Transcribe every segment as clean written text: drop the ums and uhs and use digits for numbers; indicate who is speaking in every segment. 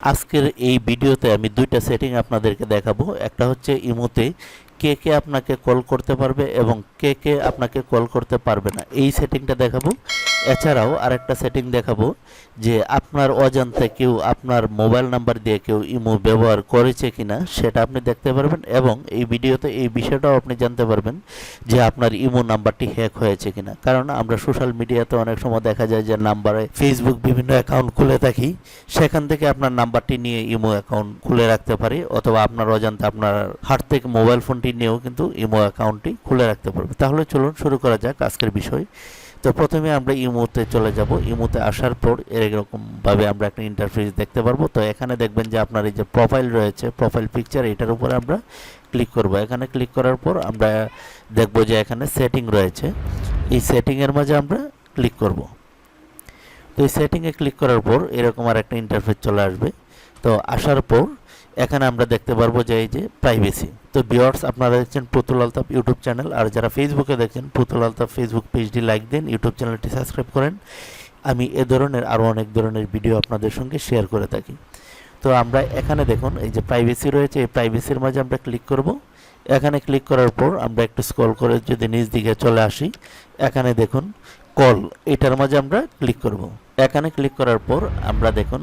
Speaker 1: আজকের এই ভিডিওতে আমি দুইটা সেটিং আপনাদেরকে দেখাবো। একটা হচ্ছে ইমোতে কে কে আপনাকে কল করতে পারবে এবং কে কে আপনাকে কল করতে পারবে না, এই সেটিংটা দেখাবো। এছাড়াও আরেকটা সেটিং দেখাবো যে আপনার অজান্তে কেউ আপনার মোবাইল নাম্বার দিয়ে কেউ ইমো ব্যবহার করেছে কিনা সেটা আপনি দেখতে পারবেন, এবং এই ভিডিওতে এই বিষয়টাও আপনি জানতে পারবেন যে আপনার ইমো নাম্বারটি হ্যাক হয়েছে কিনা। কারণ আমরা সোশ্যাল মিডিয়াতে অনেক সময় দেখা যায় যে নাম্বারে ফেসবুক বিভিন্ন অ্যাকাউন্ট খুলে থাকি, সেখান থেকে আপনার নাম্বারটি নিয়ে ইমো অ্যাকাউন্ট খুলে রাখতে পারি, অথবা আপনার অজান্তে আপনার হাত থেকে মোবাইল ফোনটি নিয়েও কিন্তু ইমো অ্যাকাউন্টটি খুলে রাখতে পারবে। তাহলে চলুন শুরু করা যাক আজকের বিষয়। তো প্রথমে আমরা ইমোতে চলে যাব। ইমোতে আসার পর এরকমভাবে আমরা একটা ইন্টারফেস দেখতে পারবো। তো এখানে দেখবেন যে আপনার এই যে প্রোফাইল রয়েছে, প্রোফাইল পিকচার, এটার উপরে আমরা ক্লিক করব। এখানে ক্লিক করার পর আমরা দেখব যে এখানে সেটিং রয়েছে, এই সেটিংয়ের মাঝে আমরা ক্লিক করব। তো এই সেটিংয়ে ক্লিক করার পর এরকম আর একটা ইন্টারফেস চলে আসবে। তো আসার পর এখানে আমরা দেখতে পারবো যে এই যে প্রাইভেসি। তো ভিউয়ার্স, আপনারা দেখছেন পুতুল আলতাব ইউটিউব চ্যানেল, আর যারা ফেসবুকে দেখছেন পুতুল আলতাব ফেসবুক পেজটি লাইক দিন, ইউটিউব চ্যানেলটি সাবস্ক্রাইব করেন। আমি এ ধরনের আরও অনেক ধরনের ভিডিও আপনাদের সঙ্গে শেয়ার করে থাকি। তো আমরা এখানে দেখুন এই যে প্রাইভেসি রয়েছে, এই প্রাইভেসির মাঝে আমরা ক্লিক করব। এখানে ক্লিক করার পর আমরা একটু স্ক্রল করে যদি নিচ দিকে চলে আসি, এখানে দেখুন কল, এটার মাঝে আমরা ক্লিক করব। এখানে ক্লিক করার পর আমরা দেখুন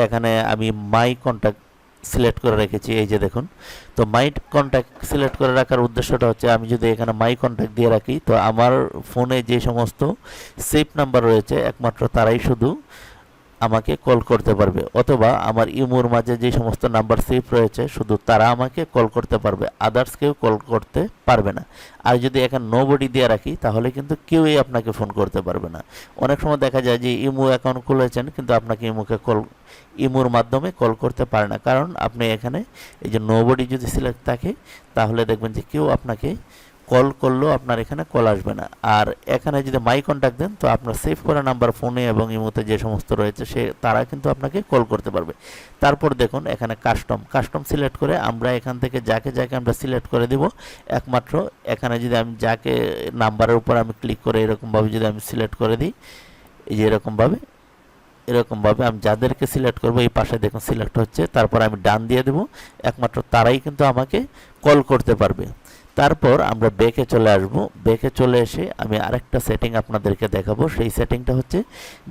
Speaker 1: এখানে আমি মাই কন্ট্যাক্ট সিলেক্ট করে রেখেছি, এই যে দেখুন। তো মাই কন্ট্যাক্ট সিলেক্ট করে রাখার উদ্দেশ্যটা হচ্ছে আমি যদি এখানে মাই কন্ট্যাক্ট দিয়ে রাখি, তো আমার ফোনে যে সমস্ত সেভ নাম্বার রয়েছে একমাত্র তারাই শুধু আমাকে কল করতে পারবে, অথবা আমার ইমোর মাঝে যে সমস্ত নাম্বার সেভ রয়েছে শুধু তারা আমাকে কল করতে পারবে, আদার্স কেউ কল করতে পারবে না। আর যদি এখানে নোবডি দিয়ে রাখি তাহলে কিন্তু কেউই আপনাকে ফোন করতে পারবে না। অনেক সময় দেখা যায় যে ইমো অ্যাকাউন্ট খুলেছেন কিন্তু আপনাকে ইমোর মাধ্যমে কল করতে পারে না, কারণ আপনি এখানে এই যে নোবডি যদি সিলেক্ট থাকে তাহলে দেখবেন যে কেউ আপনাকে কল করলেও আপনার এখানে কল আসবে না। আর এখানে যদি মাই কন্ট্যাক্ট দেন তো আপনার সেভ করা নাম্বার ফোনে এবং ইমোতে যে সমস্ত রয়েছে তারা কিন্তু আপনাকে কল করতে পারবে। তারপর দেখুন এখানে কাস্টম সিলেক্ট করে আমরা এখান থেকে যাকে যাকে আমরা সিলেক্ট করে দিব, একমাত্র এখানে যদি আমি যাকে নাম্বারের উপর আমি ক্লিক করে এরকমভাবে যদি আমি সিলেক্ট করে দিই, এই যে এরকমভাবে আমি যাদেরকে সিলেক্ট করব এই পাশে দেখুন সিলেক্ট হচ্ছে, তারপর আমি ডান দিয়ে দেব, একমাত্র তারাই কিন্তু আমাকে কল করতে পারবে। তারপর আমরা ব্যাকে চলে আসব। ব্যাকে চলে এসে আমি আরেকটা সেটিং আপনাদেরকে দেখাবো। সেই সেটিংটা হচ্ছে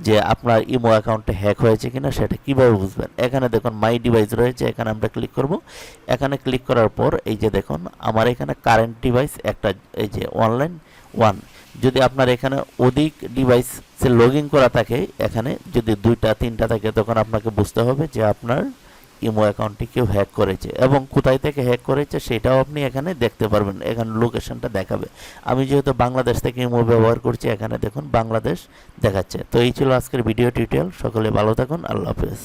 Speaker 1: যে আপনার ইমো অ্যাকাউন্টে হ্যাক হয়েছে কিনা সেটা কিভাবে বুঝবেন। এখানে দেখুন মাই ডিভাইস রয়েছে, এখানে আমরা ক্লিক করব। এখানে ক্লিক করার পর এই যে দেখুন আমার এখানে কারেন্ট ডিভাইস একটা, এই যে অনলাইন ওয়ান। যদি আপনার এখানে অধিক ডিভাইসে লগ ইন করা থাকে, এখানে যদি 2টা 3টা থাকে, তখন আপনাকে বুঝতে হবে যে আপনার ইমো অ্যাকাউন্টটি কেউ হ্যাক করেছে, এবং কোথায় থেকে হ্যাক করেছে সেটাও আপনি এখানে দেখতে পারবেন। এখানে লোকেশনটা দেখাবে। আমি যেহেতু বাংলাদেশ থেকে ইমো ব্যবহার করছি, এখানে দেখুন বাংলাদেশ দেখাচ্ছে। তো এই ছিল আজকের ভিডিও টিউটোরিয়াল। সকলে ভালো থাকুন, আল্লাহ হাফেজ।